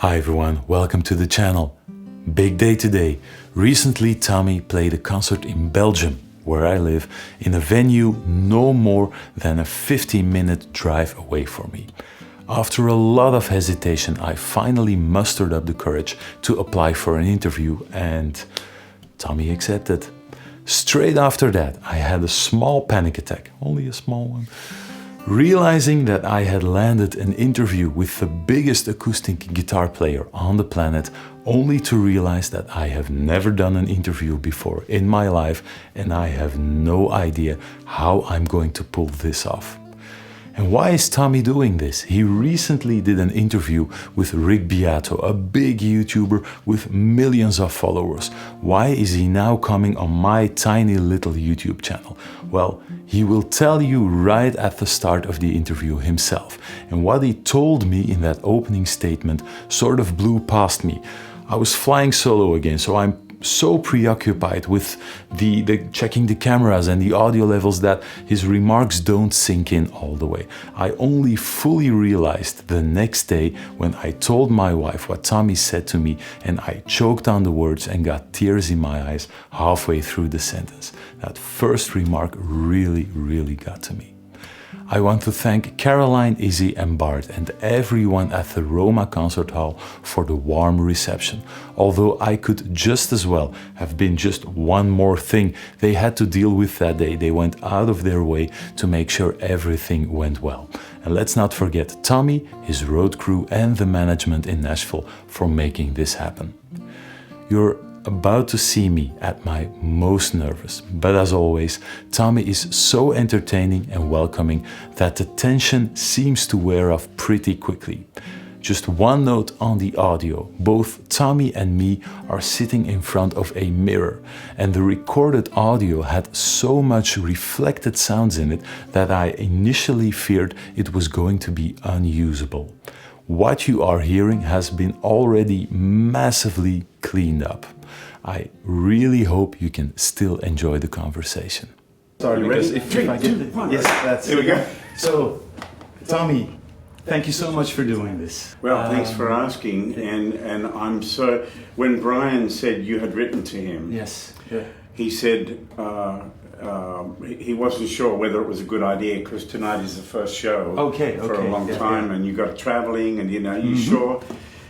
Hi everyone, welcome to the channel. Big day today. Recently Tommy played a concert in Belgium, where I live, in a venue no more than a 15-minute drive away from me. After a lot of hesitation, I finally mustered up the courage to apply for an interview and Tommy accepted. Straight after that, I had a small panic attack, only a small one, realizing that I had landed an interview with the biggest acoustic guitar player on the planet, only to realize that I have never done an interview before in my life and I have no idea how I'm going to pull this off. And why is Tommy doing this? He recently did an interview with Rick Beato, a big YouTuber with millions of followers. Why is he now coming on my tiny little YouTube channel? Well, he will tell you right at the start of the interview himself. And what he told me in that opening statement sort of blew past me. I was flying solo again, so I'm so preoccupied with the checking the cameras and the audio levels that his remarks don't sink in all the way. I only fully realized the next day when I told my wife what Tommy said to me, and I choked on the words and got tears in my eyes halfway through the sentence. That first remark really got to me. I want to thank Caroline, Izzy and Bart and everyone at the Roma Concert Hall for the warm reception. Although I could just as well have been just one more thing they had to deal with that day, they went out of their way to make sure everything went well. And let's not forget Tommy, his road crew and the management in Nashville for making this happen. You're about to see me at my most nervous, but as always, Tommy is so entertaining and welcoming that the tension seems to wear off pretty quickly. Just one note on the audio, both Tommy and me are sitting in front of a mirror, and the recorded audio had so much reflected sounds in it that I initially feared it was going to be unusable. What you are hearing has been already massively cleaned up. I really hope you can still enjoy the conversation. Sorry, because if I get it, yes, that's here we go. So, Tommy, thank you so much for doing this. Well, thanks for asking, and I'm so. When Brian said you had written to him, yes, yeah. He said he wasn't sure whether it was a good idea because tonight is the first show for a long time, and you got traveling, and you sure?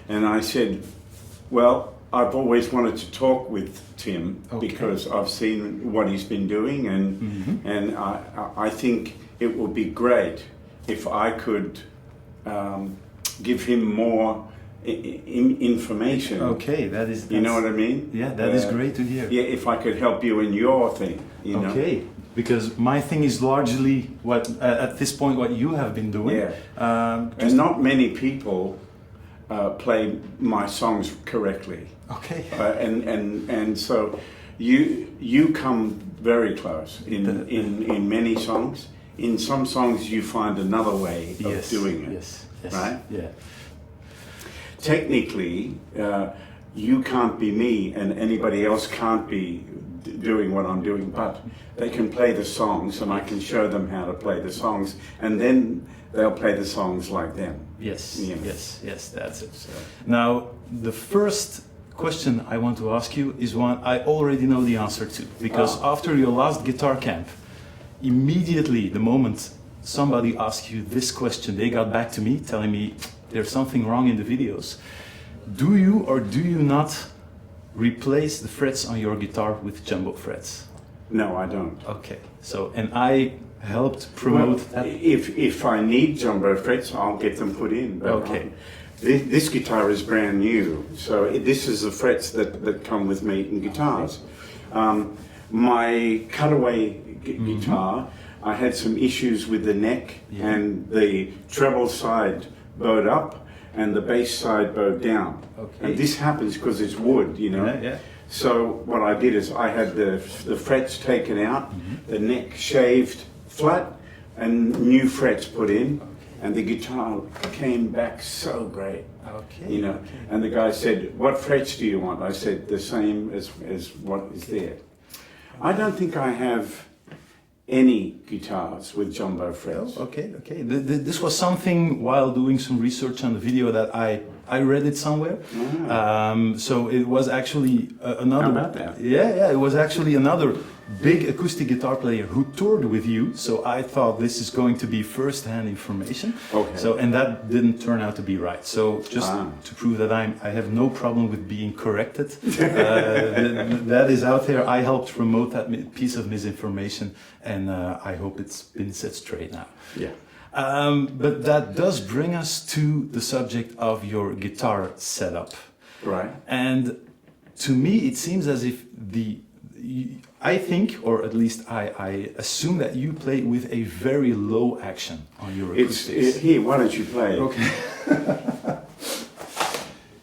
And I said, well, I've always wanted to talk with Tim because I've seen what he's been doing, and I think it would be great if I could give him more information. Okay, that's you know what I mean? Yeah, that is great to hear. Yeah, if I could help you in your thing, you know. Okay, because my thing is largely what at this point what you have been doing. Yeah, and not many people play my songs correctly. Okay. And so you come very close in many songs. In some songs you find another way of doing it. Yes. Right? Yeah. Technically, you can't be me and anybody else can't be doing what I'm doing, but they can play the songs and I can show them how to play the songs, and then they'll play the songs like them. Yes, you know. yes, that's it. So. Now, the first question I want to ask you is one I already know the answer to, because after your last guitar camp, immediately the moment somebody asked you this question, they got back to me telling me there's something wrong in the videos. Do you or do you not replace the frets on your guitar with jumbo frets? No, I don't. Okay, so, and I helped promote that. If I need jumbo frets, I'll get them put in. But okay. This guitar is brand new, so this is the frets that come with me in guitars. My cutaway guitar, I had some issues with the neck, and the treble side bowed up and the bass side bowed down. Okay. And this happens because it's wood, you know. Yeah. So what I did is I had the frets taken out, the neck shaved flat, and new frets put in. And the guitar came back so great, you know. And the guy said, "What frets do you want?" I said, "The same as what is there." I don't think I have any guitars with jumbo frets. Okay. This was something while doing some research on the video that I read it somewhere. So it was actually another. How about that? Yeah. It was actually another big acoustic guitar player who toured with you. So I thought this is going to be first-hand information. Okay. So and that didn't turn out to be right. So just to prove that I have no problem with being corrected, that is out there. I helped promote that piece of misinformation, and I hope it's been set straight now. Yeah. But that does bring us to the subject of your guitar setup. Right. And to me, it seems as if I think, or at least I assume that you play with a very low action on your acoustics. Here, why don't you play? Okay.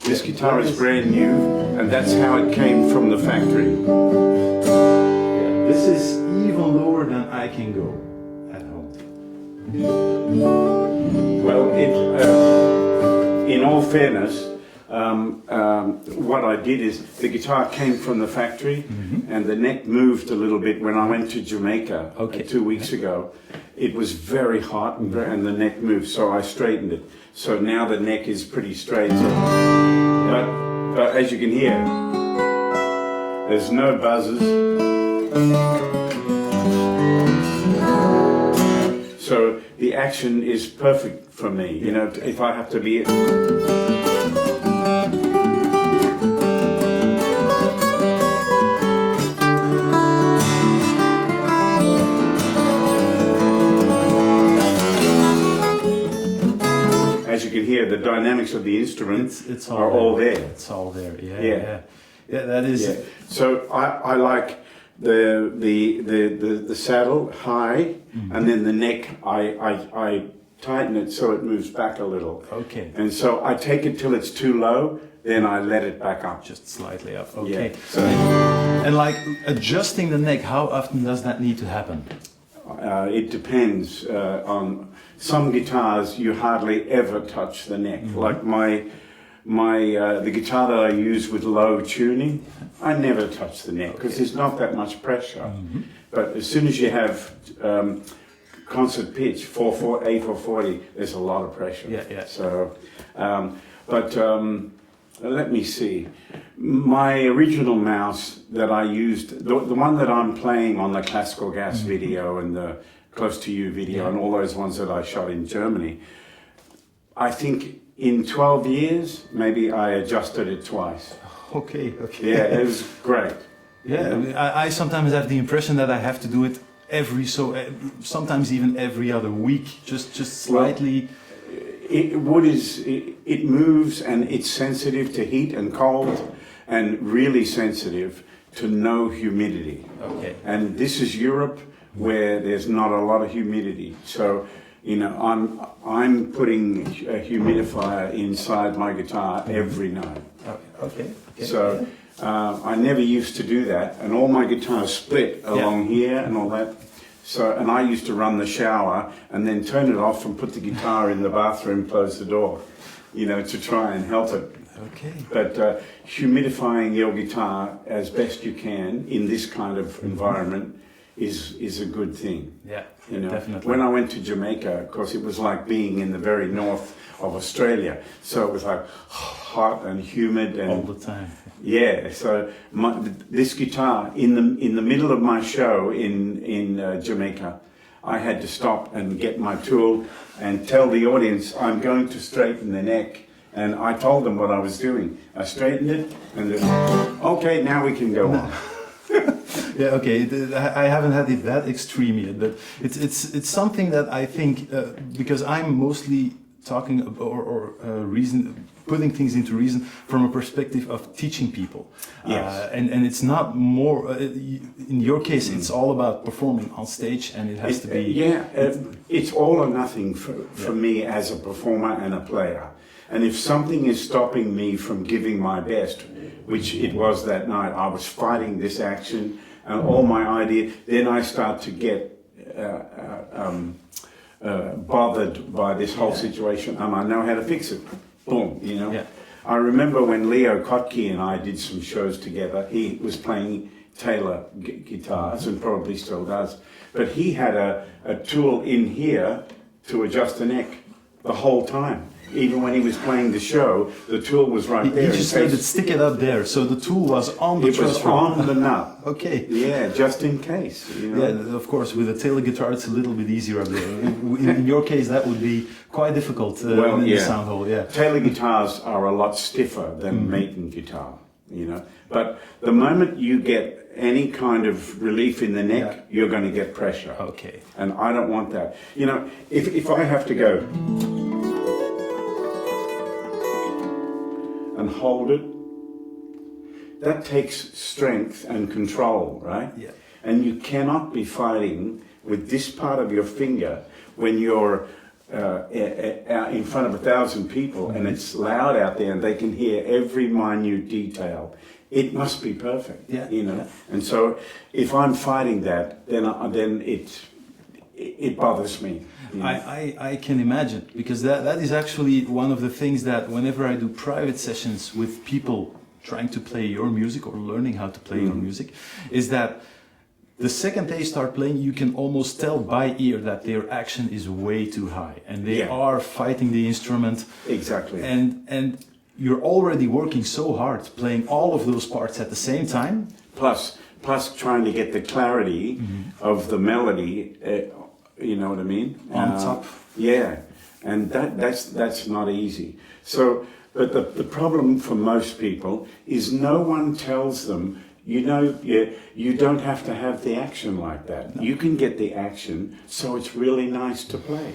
This guitar is brand new, and that's how it came from the factory. Yeah, this is even lower than I can go at home. Well, in all fairness, what I did is the guitar came from the factory, and the neck moved a little bit when I went to Jamaica 2 weeks ago. It was very hot and the neck moved, so I straightened it. So now the neck is pretty straight. So, but as you can hear, there's no buzzes. So the action is perfect for me. You know, if I have to be. As you can hear, the dynamics of the instrument are all there. It's all there. Yeah. That is. Yeah. So I like the saddle high, and then the neck I tighten it so it moves back a little. Okay. And so I take it till it's too low, then I let it back up. Just slightly up. Okay. Yeah. So, and like adjusting the neck, how often does that need to happen? it depends on some guitars. You hardly ever touch the neck. Like the guitar that I use with low tuning, I never touch the neck because there's not that much pressure. But as soon as you have concert pitch, A440, there's a lot of pressure. Yeah. So, let me see. My original mouse that I used, the one that I'm playing on the Classical Gas video and the Close to You video and all those ones that I shot in Germany, I think in 12 years, maybe I adjusted it twice. Okay. Yeah, it was great. Yeah, I sometimes have the impression that I have to do it sometimes even every other week, just slightly. Well, it moves and it's sensitive to heat and cold and really sensitive to no humidity. Okay. And this is Europe where there's not a lot of humidity. So, I'm putting a humidifier inside my guitar every night. Okay. So I never used to do that, and all my guitars split along here and all that. So, and I used to run the shower and then turn it off and put the guitar in the bathroom, close the door, to try and help it. Okay. But humidifying your guitar as best you can in this kind of environment is a good thing. Yeah, definitely. When I went to Jamaica, of course, it was like being in the very north of Australia. So it was like hot and humid and all the time. Yeah. So this guitar in the middle of my show in Jamaica, I had to stop and get my tool and tell the audience I'm going to straighten the neck. And I told them what I was doing. I straightened it, and then, okay, now we can go on. Yeah, okay. I haven't had it that extreme yet, but it's something that I think because I'm mostly talking or putting things into reason from a perspective of teaching people. Yes. And it's not more. In your case, it's all about performing on stage, and it has to be. It's all or nothing for me as a performer and a player. And if something is stopping me from giving my best, which it was that night, I was fighting this action and all my ideas, then I start to get bothered by this whole situation, and I know how to fix it. Boom, I remember when Leo Kotke and I did some shows together, he was playing Taylor guitars and probably still does. But he had a tool in here to adjust the neck the whole time. Even when he was playing the show, the tool was right there. He just let it stick it up there, so the tool was on the truss. It was on the nut. Okay. Yeah, just in case. You know? Yeah, of course, with a Taylor guitar, it's a little bit easier up there. In your case, that would be quite difficult in the sound hole. Yeah. Taylor guitars are a lot stiffer than Maiden guitar, you know. But the moment you get any kind of relief in the neck, you're going to get pressure. Okay. And I don't want that. You know, if I have to go and hold it, that takes strength and control, right? Yeah. And you cannot be fighting with this part of your finger when you're out in front of 1,000 people and it's loud out there and they can hear every minute detail. It must be perfect, you know. And so if I'm fighting that, then it bothers me. You know? I can imagine, because that is actually one of the things that whenever I do private sessions with people trying to play your music or learning how to play your music, is that the second they start playing, you can almost tell by ear that their action is way too high and they are fighting the instrument. Exactly. And you're already working so hard playing all of those parts at the same time. Plus trying to get the clarity of the melody, you know what I mean? On top. Yeah, and that's not easy. So, but the problem for most people is no one tells them, you know, you don't have to have the action like that. No. You can get the action, so it's really nice to play.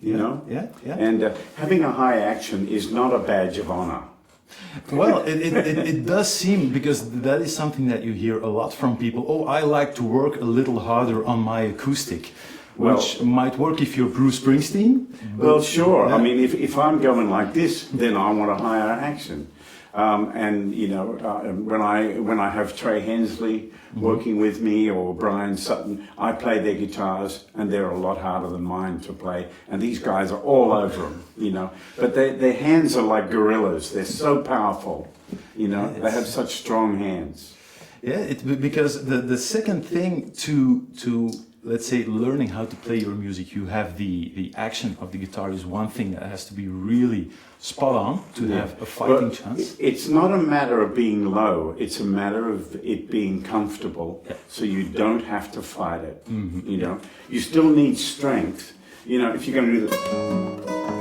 You know? Yeah. And having a high action is not a badge of honor. Well, it does seem, because that is something that you hear a lot from people. Oh, I like to work a little harder on my acoustic, which might work if you're Bruce Springsteen. Well, sure. Yeah. I mean, if I'm going like this, then I want a higher action. And you know, when I have Trey Hensley working with me or Brian Sutton, I play their guitars, and they're a lot harder than mine to play. And these guys are all over them, you know. But their hands are like gorillas. They're so powerful, you know. They have such strong hands. Yeah, because the second thing to let's say learning how to play your music, you have the action of the guitar is one thing that has to be really spot on to have a fighting chance. It's not a matter of being low, it's a matter of it being comfortable, so you don't have to fight it. You know, you still need strength. You know, if you're going to do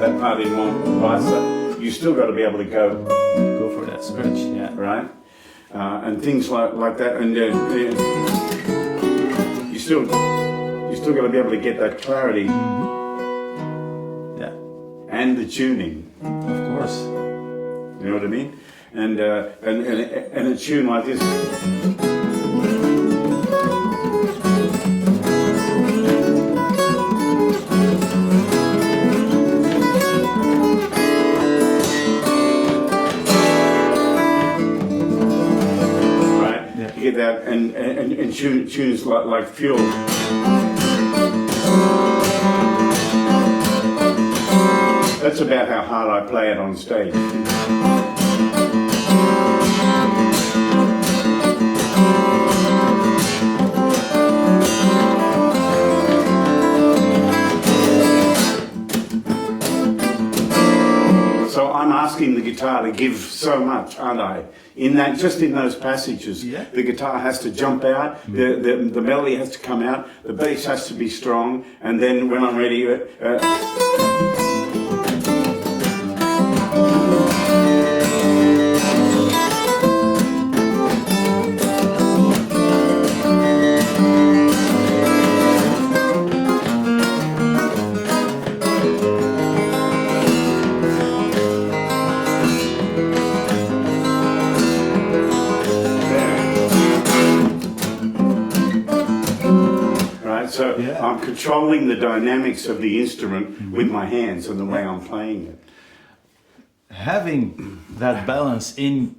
that part in one vice, you still got to be able to go for that stretch, right, and things like that, and you still got to be able to get that clarity, and the tuning. Of course. You know what I mean? And a tune like this. Right? Yeah. You get that, and tunes like Fuel. That's about how hard I play it on stage. So I'm asking the guitar to give so much, aren't I? Just in those passages, the guitar has to jump out, the melody has to come out, the bass has to be strong, and then when I'm ready, So I'm controlling the dynamics of the instrument with my hands and the way I'm playing it. Having that balance in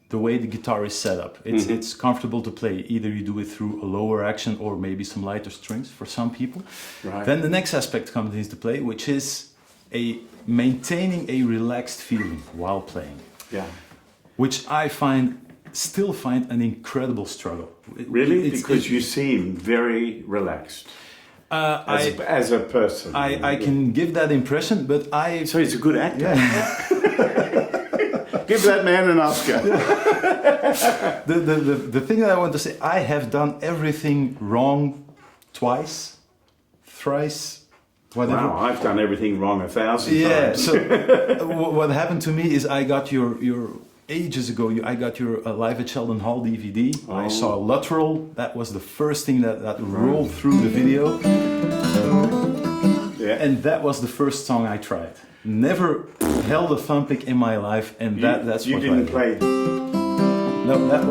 the way the guitar is set up, it's comfortable to play. Either you do it through a lower action or maybe some lighter strings for some people. Right. Then the next aspect comes into play, which is maintaining a relaxed feeling while playing. Yeah. Which I find still find an incredible struggle. Really? Because you seem very relaxed. As a person. I can give that impression, but So he's a good actor. Yeah. Give that man an Oscar. The thing that I want to say, I have done everything wrong twice, thrice, whatever. Wow, I've done everything wrong 1,000 Yeah, times. so what happened to me is I got your ages ago, I got your Live at Sheldon Hall DVD. Oh. I saw Lateral. That was the first thing that rolled through the video. Yeah. And that was the first song I tried. Never held a Thumbpick in my life, and that's you what didn't play. No, that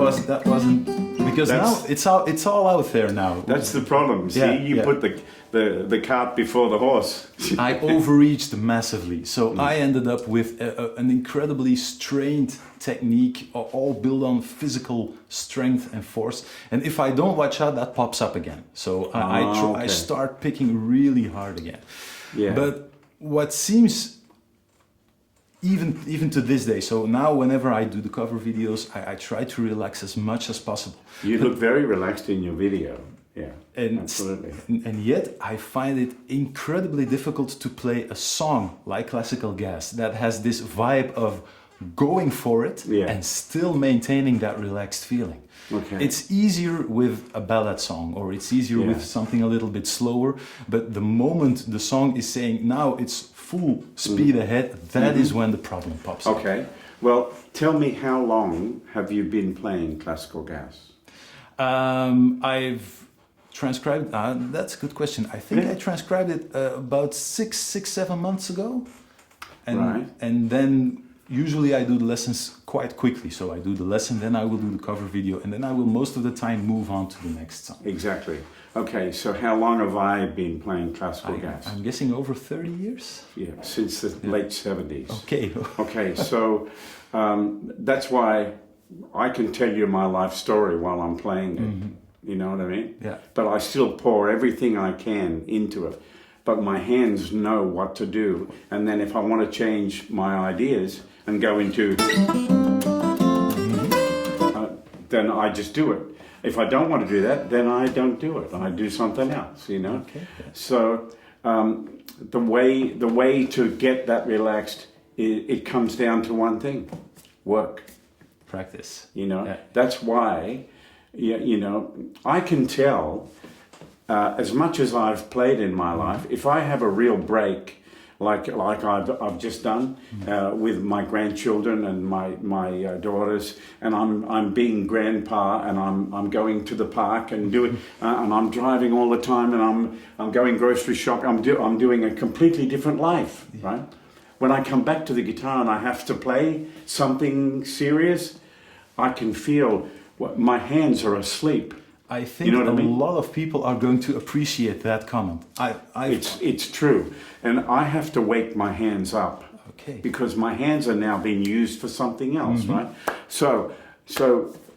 wasn't because now it's all out there now. That's the problem. See, you put the cart before the horse. I overreached massively, so I ended up with an incredibly strained technique, all built on physical strength and force. And if I don't watch out, that pops up again. So I start picking really hard again. Yeah. But what seems even to this day, so now whenever I do the cover videos, I try to relax as much as possible. You look very relaxed in your video. Yeah, and absolutely. And yet I find it incredibly difficult to play a song like Classical Gas that has this vibe of going for it and still maintaining that relaxed feeling. Okay. It's easier with a ballad song, or it's easier with something a little bit slower, but the moment the song is saying now it's full speed ahead, that is when the problem pops up. Okay, well, tell me, how long have you been playing Classical Gas? I've transcribed, that's a good question. I think I transcribed it about 7 months ago. And then usually I do the lessons quite quickly. So I do the lesson, then I will do the cover video, and then I will most of the time move on to the next song. Exactly. Okay, so how long have I been playing Classical Gas? I'm guessing over 30 years? Yeah, since the late 70s. Okay. Okay, so that's why I can tell you my life story while I'm playing it. You know what I mean? Yeah. But I still pour everything I can into it. But my hands know what to do. And then if I want to change my ideas and go into... then I just do it. If I don't want to do that, then I don't do it. I do something else, you know? Okay. So the way to get that relaxed, it comes down to one thing: work. Practice. You know, that's why, you know, I can tell, as much as I've played in my life, if I have a real break, like I've just done with my grandchildren and my daughters, and I'm being grandpa, and I'm going to the park and doing, and I'm driving all the time, and I'm going grocery shop. I'm doing a completely different life, right? When I come back to the guitar and I have to play something serious, I can feel my hands are asleep. I think a lot of people are going to appreciate that comment. It's true, and I have to wake my hands up. Okay. Because my hands are now being used for something else, right? So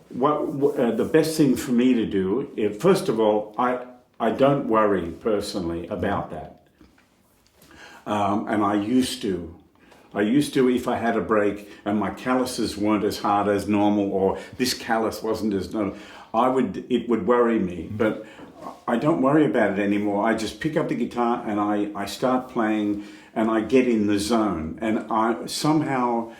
what the best thing for me to do, first of all, I don't worry personally about that, and I used to. If I had a break and my calluses weren't as hard as normal, or this callus wasn't as normal, it would worry me. But I don't worry about it anymore. I just pick up the guitar and I start playing, and I get in the zone. And I somehow,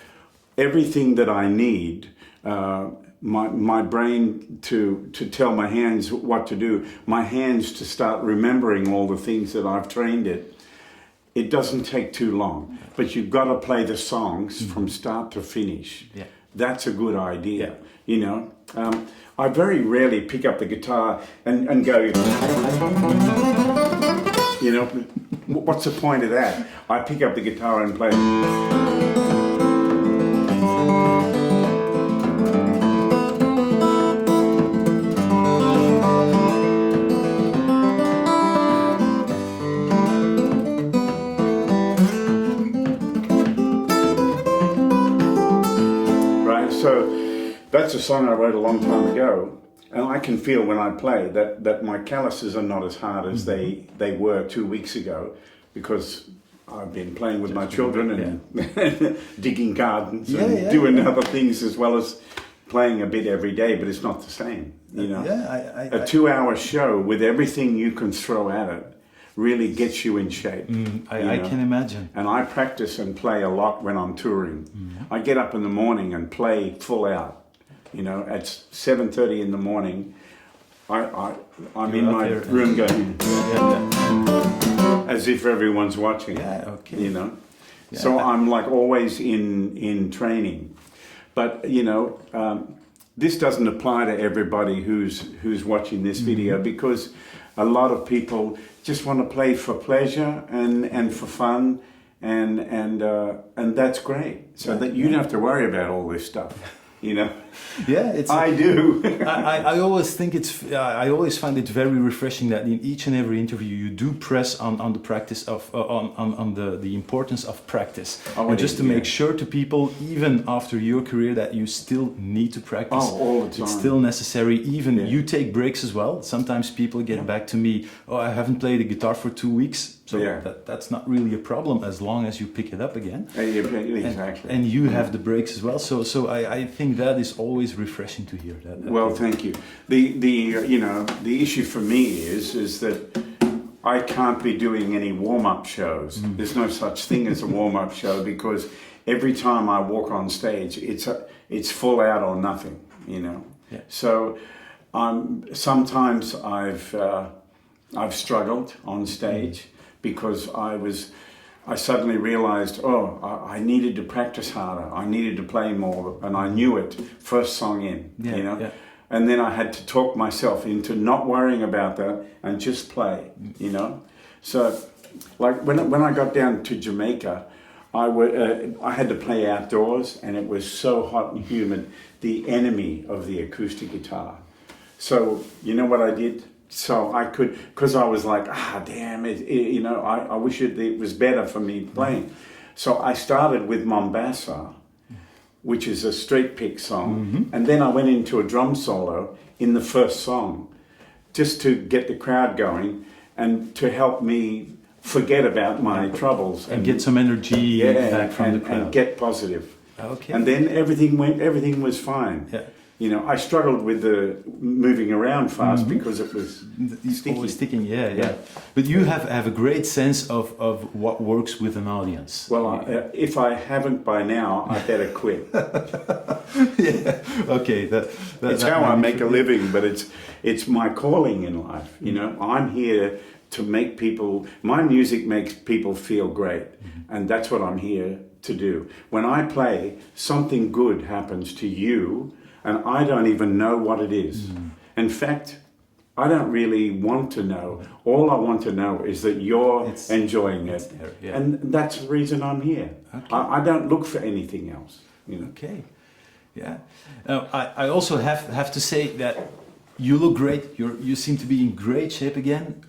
everything that I need, my brain to tell my hands what to do, my hands to start remembering all the things that I've trained it doesn't take too long. But you've got to play the songs from start to finish. Yeah. That's a good idea, you know. I very rarely pick up the guitar and go, you know, what's the point of that? I pick up the guitar and play. So that's a song I wrote a long time ago, and I can feel when I play that my calluses are not as hard as they were 2 weeks ago, because I've been playing with my children and digging gardens and doing other things as well as playing a bit every day, but it's not the same. You know, Yeah, a 2-hour show with everything you can throw at it really gets you in shape. I can imagine. And I practice and play a lot when I'm touring. I get up in the morning and play full out. You know, at 7:30 in the morning, I'm in my room going as if everyone's watching. Yeah, okay. You know, so I'm like always in training. But you know, this doesn't apply to everybody who's watching this video, because a lot of people just want to play for pleasure and for fun, and that's great. So that you don't have to worry about all this stuff. You know, I do. I always think I always find it very refreshing that in each and every interview you do press on the practice of on the importance of practice, and just to make sure to people, even after your career, that you still need to practice. All the time. It's still necessary. Even you take breaks as well. Sometimes people get back to me, I haven't played the guitar for 2 weeks. So that's not really a problem as long as you pick it up again. Exactly. And you have the breaks as well. So I think that is always refreshing to hear. Well, thank you. The issue for me is that I can't be doing any warm-up shows. There's no such thing as a warm-up show, because every time I walk on stage, it's full out or nothing. You know. Yeah. So sometimes I've struggled on stage. Because I suddenly realized, I needed to practice harder. I needed to play more, and I knew it first song in, you know. Yeah. And then I had to talk myself into not worrying about that and just play, you know. So, like when I got down to Jamaica, I had to play outdoors, and it was so hot and humid, the enemy of the acoustic guitar. So, you know what I did? So I could, because I was like, damn it, you know, I wish it was better for me playing. So I started with Mombasa, which is a straight pick song, and then I went into a drum solo in the first song, just to get the crowd going and to help me forget about my troubles and get some energy back from the crowd and get positive. Okay. And then everything was fine. Yeah. You know, I struggled with the moving around fast because it was sticky. Always sticking, yeah. But you have a great sense of what works with an audience. Well, if I haven't by now, I better quit. Okay. It's how I make a living, but it's my calling in life. You know, I'm here to make people. My music makes people feel great, and that's what I'm here to do. When I play, something good happens to you. And I don't even know what it is. In fact, I don't really want to know. All I want to know is that you're enjoying it. And that's the reason I'm here. Okay. I don't look for anything else. You know? Okay. Yeah. I also have to say that you look great. You seem to be in great shape again.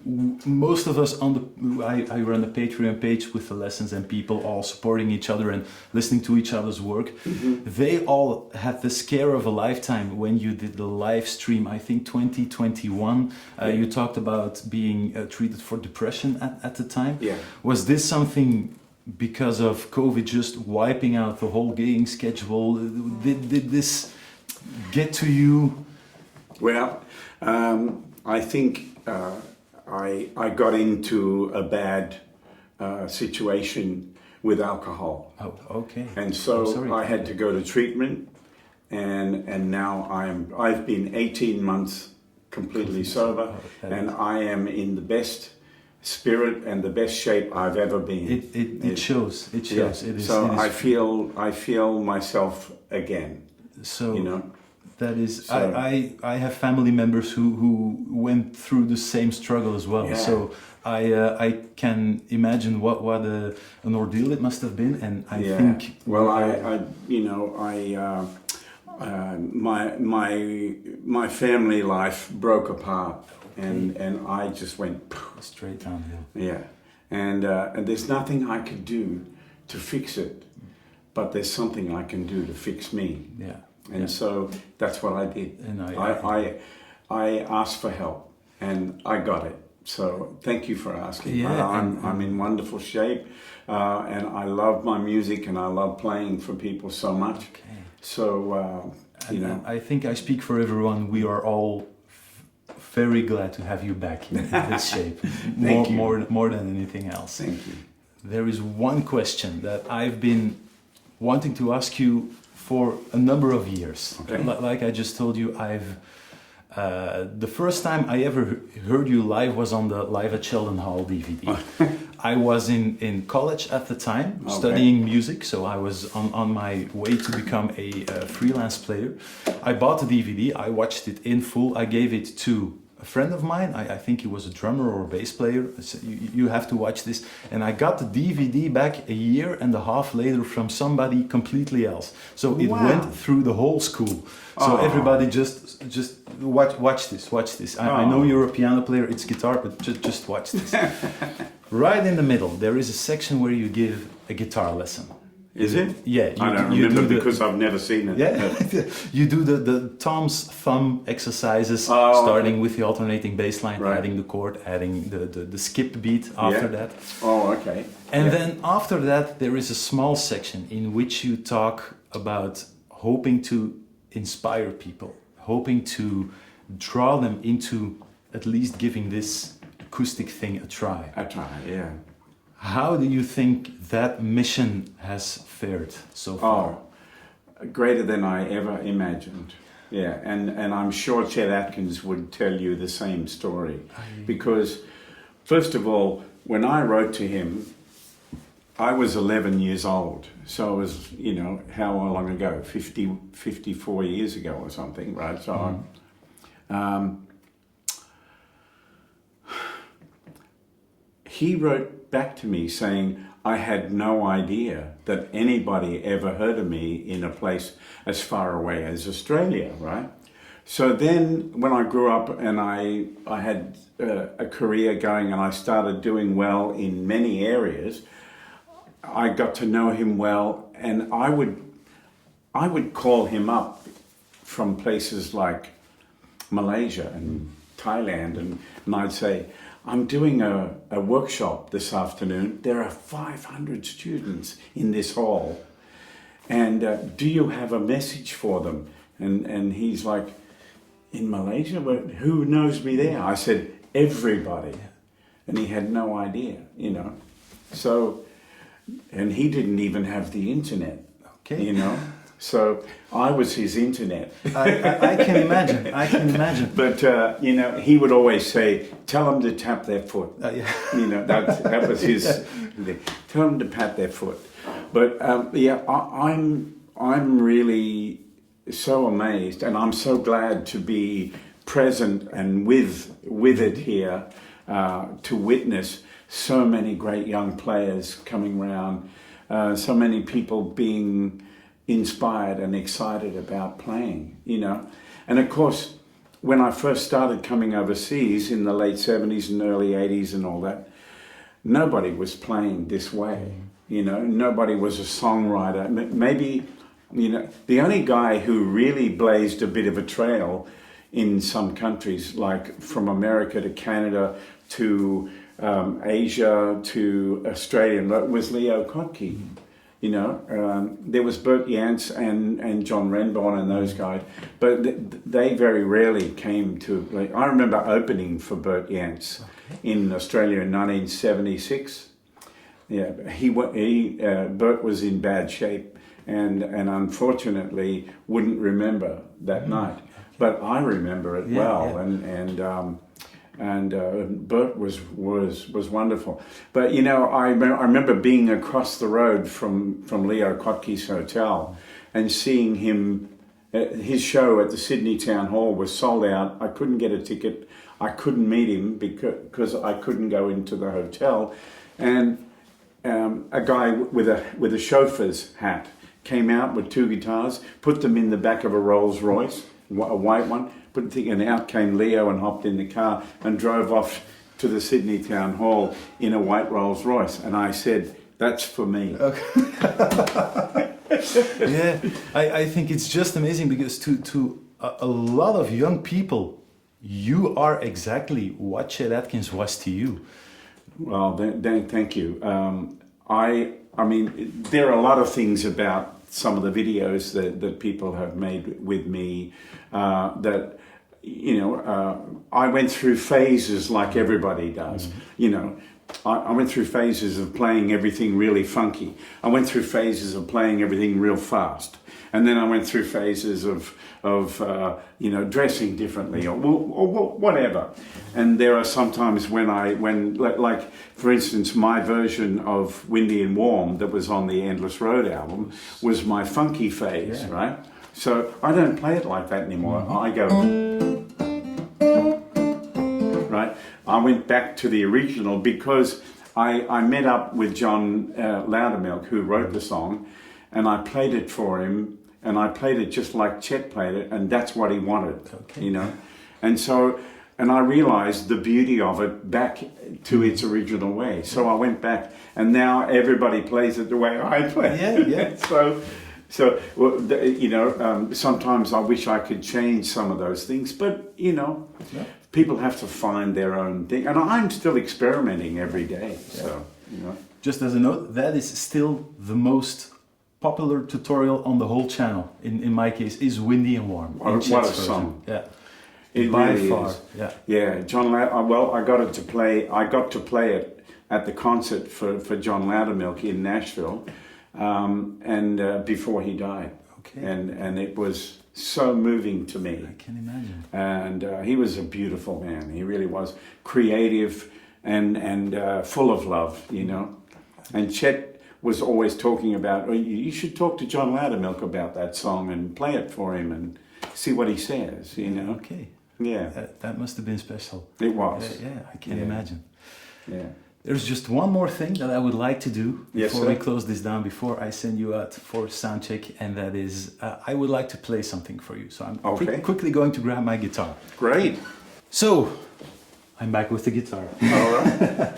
Most of us I run a Patreon page with the lessons and people all supporting each other and listening to each other's work. They all had the scare of a lifetime when you did the live stream. I think 2021. You talked about being treated for depression at the time. Yeah. Was this something because of COVID just wiping out the whole gigging schedule? Did this get to you? Well, I think I got into a bad situation with alcohol. Oh, okay. And so I had to go to treatment, and now I've been 18 months completely sober, and I am in the best spirit and the best shape I've ever been. It shows. It shows. Yeah. I feel myself again. So you know. That is, I have family members who went through the same struggle as well. Yeah. So I can imagine what an ordeal it must have been, and I think. Well, my family life broke apart, and I just went straight downhill. Yeah, and there's nothing I could do to fix it, but there's something I can do to fix me. Yeah. And so that's what I did. And I asked for help, and I got it. So thank you for asking. Yeah, I'm in wonderful shape, and I love my music, and I love playing for people so much. Okay. So You know, I think I speak for everyone. We are all very glad to have you back in this shape. More than anything else. Thank you. There is one question that I've been wanting to ask you for a number of years. Okay. Like I just told you, the first time I ever heard you live was on the Live at Sheldon Hall DVD. I was in college at the time, studying music, so I was on my way to become a freelance player. I bought the DVD, I watched it in full, I gave it to a friend of mine, I think he was a drummer or a bass player. I said, you have to watch this. And I got the DVD back a year and a half later from somebody completely else. So it went through the whole school. So everybody just watch this. I know you're a piano player, it's guitar, but just watch this. Right in the middle, there is a section where you give a guitar lesson. Is it? Yeah. I don't remember because I've never seen it. Yeah, you do the Tom's thumb exercises, starting with the alternating bass line, adding the chord, adding the skip beat after that. Oh, okay. And then after that, there is a small section in which you talk about hoping to inspire people, hoping to draw them into at least giving this acoustic thing a try. A try, yeah. How do you think that mission has fared so far? Greater than I ever imagined. Yeah, and I'm sure Chet Atkins would tell you the same story. Because, first of all, when I wrote to him, I was 11 years old. So it was, you know, how long ago? 54 years ago or something, right? So he wrote back to me saying, I had no idea that anybody ever heard of me in a place as far away as Australia, right? So then when I grew up and I had a career going and I started doing well in many areas, I got to know him well, and I would call him up from places like Malaysia and Thailand, and I'd say, I'm doing a workshop this afternoon. There are 500 students in this hall. And do you have a message for them? And he's like, in Malaysia? Who knows me there? I said, everybody. And he had no idea, you know. So, and he didn't even have the internet, you know. So I was his internet. I can imagine. But, you know, he would always say, tell them to tap their foot. Yeah. You know, that was his thing. Tell them to pat their foot. But, yeah, I'm really so amazed, and I'm so glad to be present and with it here, to witness so many great young players coming around, so many people being inspired and excited about playing, you know. And of course, when I first started coming overseas in the late 70s and early 80s and all that, nobody was playing this way, you know. Nobody was a songwriter. Maybe, you know, the only guy who really blazed a bit of a trail in some countries, like from America to Canada to Asia to Australia, was Leo Kottke. You know, there was Bert Yance and John Renborn and those guys, but they very rarely came to. Like, I remember opening for Bert Yance in Australia in 1976. Yeah, Bert was in bad shape, and unfortunately wouldn't remember that night, but I remember it well, and Bert was wonderful. But, you know, I remember being across the road from Leo Kottke's hotel and seeing him, his show at the Sydney Town Hall was sold out. I couldn't get a ticket. I couldn't meet him because I couldn't go into the hotel. And a guy with a chauffeur's hat came out with two guitars, put them in the back of a Rolls Royce, a white one, and out came Leo and hopped in the car and drove off to the Sydney Town Hall in a white Rolls Royce. And I said, that's for me. Okay. Yeah, I think it's just amazing because to a lot of young people, you are exactly what Chet Atkins was to you. Well, thank you. I mean, there are a lot of things about some of the videos that people have made with me, that, you know, I went through phases like everybody does, you know. I went through phases of playing everything really funky. I went through phases of playing everything real fast. And then I went through phases of you know, dressing differently or whatever. And there are sometimes when like for instance, my version of Windy and Warm that was on the Endless Road album was my funky phase, right? So I don't play it like that anymore. I go, right? I went back to the original because I met up with John Loudermilk, who wrote the song, and I played it for him, and I played it just like Chet played it, and that's what he wanted, you know? And so, and I realized the beauty of it back to its original way. So I went back, and now everybody plays it the way I play it. So you know, sometimes I wish I could change some of those things, but, you know, people have to find their own thing. And I'm still experimenting every day, so, you know. Just as a note, that is still the most popular tutorial on the whole channel, in my case, is Windy and Warm. What a song. Yeah. It by really far. is. Yeah. John well, I got to play it at the concert for John Loudermilk in Nashville, and before he died. Okay. And it was so moving to me. I can imagine. And he was a beautiful man. He really was creative and full of love, you know. And Chet was always talking about, oh, you should talk to John Loudermilk about that song and play it for him and see what he says, you know. Okay. Yeah. That must have been special. It was. Yeah, I can imagine. Yeah. There's just one more thing that I would like to do before we close this down, before I send you out for sound check, and that is I would like to play something for you. So I'm quickly going to grab my guitar. Great. So I'm back with the guitar. All right.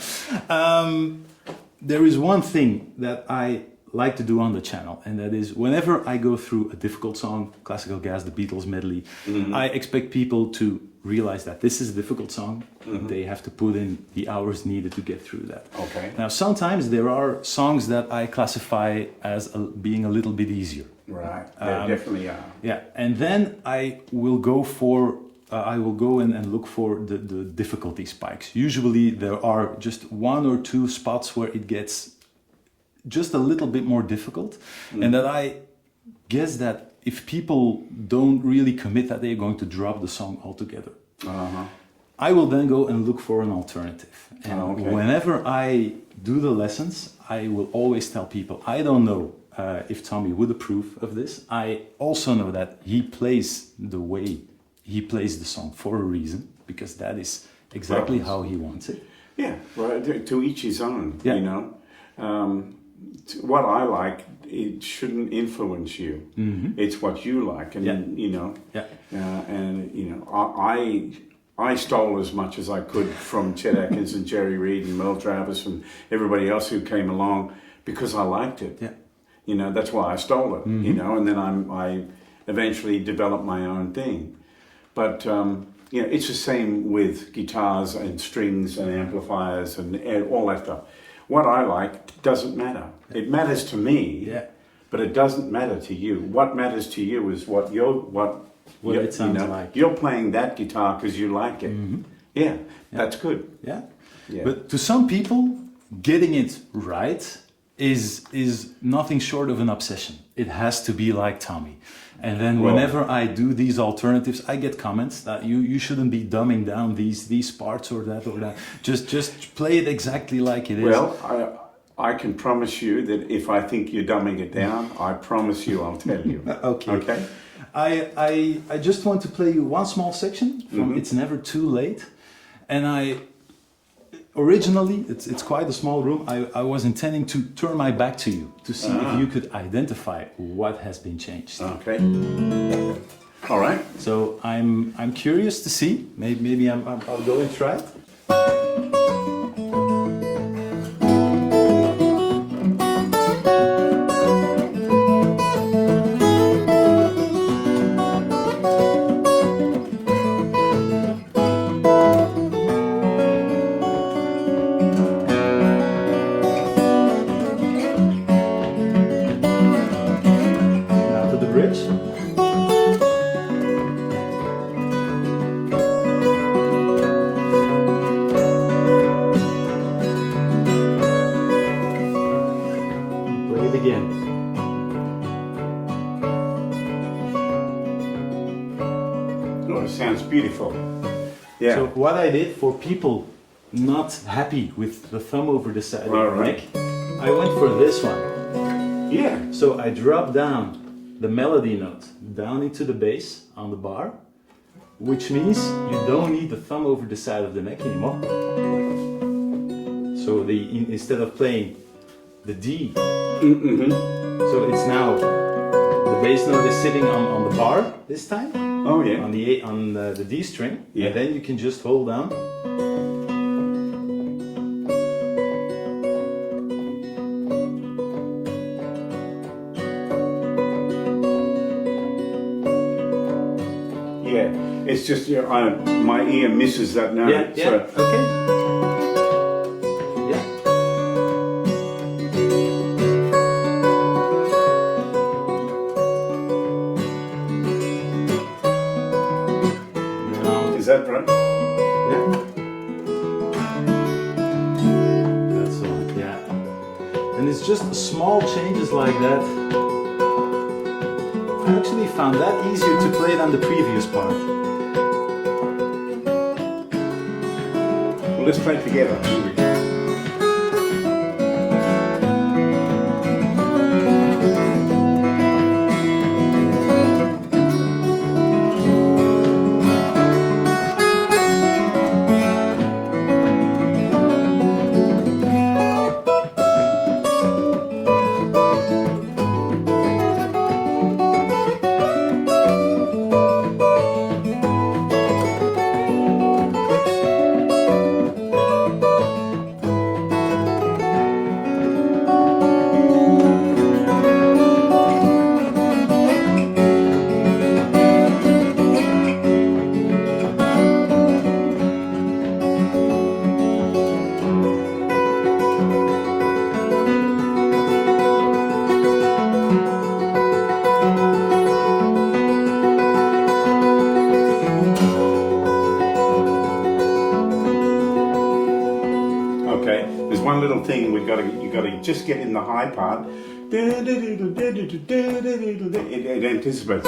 There is one thing that I like to do on the channel, and that is whenever I go through a difficult song, Classical Gas, the Beatles medley, I expect people to realize that this is a difficult song. They have to put in the hours needed to get through that. Okay. Now, sometimes there are songs that I classify as being a little bit easier. Right. There definitely are. Yeah, and then I will go for I will go in and look for the difficulty spikes. Usually there are just one or two spots where it gets just a little bit more difficult, and that I guess that if people don't really commit that they're going to drop the song altogether. I will then go and look for an alternative. And whenever I do the lessons, I will always tell people, I don't know if Tommy would approve of this. I also know that he plays the way he plays the song for a reason, because that is exactly how he wants it. Yeah, well, to each his own, you know. What I like, it shouldn't influence you. It's what you like, and you know. And you know, I stole as much as I could from Chet Atkins and Jerry Reed and Merle Travis and everybody else who came along, because I liked it. You know, that's why I stole it. You know, and then I eventually developed my own thing. But you know, it's the same with guitars and strings and amplifiers and all that stuff. What I like doesn't matter. It matters to me, but it doesn't matter to you. What matters to you is what it sounds like. You're playing that guitar because you like it. That's good. But to some people, getting it right is nothing short of an obsession. It has to be like Tommy. And then whenever I do these alternatives, I get comments that you shouldn't be dumbing down these parts or that or that. Just play it exactly like it is. Well, I can promise you that if I think you're dumbing it down, I promise you I'll tell you. Okay. I just want to play you one small section from It's Never Too Late. And originally, it's quite a small room. I was intending to turn my back to you to see if you could identify what has been changed. Okay. All right. So I'm curious to see. Maybe I'll go and try it. Oh, it sounds beautiful. Yeah. So what I did for people not happy with the thumb over the side of the neck, I went for this one. Yeah. So I dropped down the melody note down into the bass on the bar, which means you don't need the thumb over the side of the neck anymore. So instead of playing the D, so it's now the bass note is sitting on the bar this time. Oh yeah. On the D string, yeah. And then you can just hold down. Yeah, it's just my ear misses that note. Yeah, yeah. So. Okay. Yeah. Is that right? Yeah. That's all. Yeah. And it's just small changes like that. I actually found that easier to play than the previous part. Well, let's play it together. There's one little thing you got to just get in the high part. It anticipates.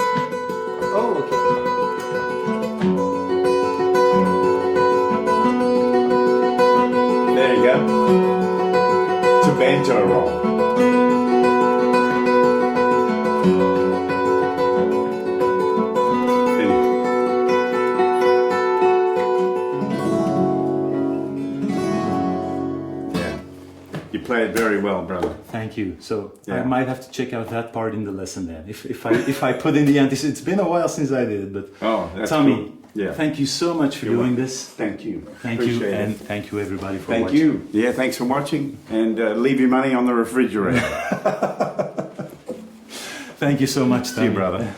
Oh, okay. There you go. It's a banjo roll. You play it very well, brother. Thank you. So I might have to check out that part in the lesson then. If I put in the anticipation, it's been a while since I did it, but that's Tommy, cool. Yeah. Thank you so much for doing this. Thank you. Thank you, and thank you everybody for watching. Thank you. Yeah, thanks for watching, and leave your money on the refrigerator. Thank you so much, Tommy. See you, brother.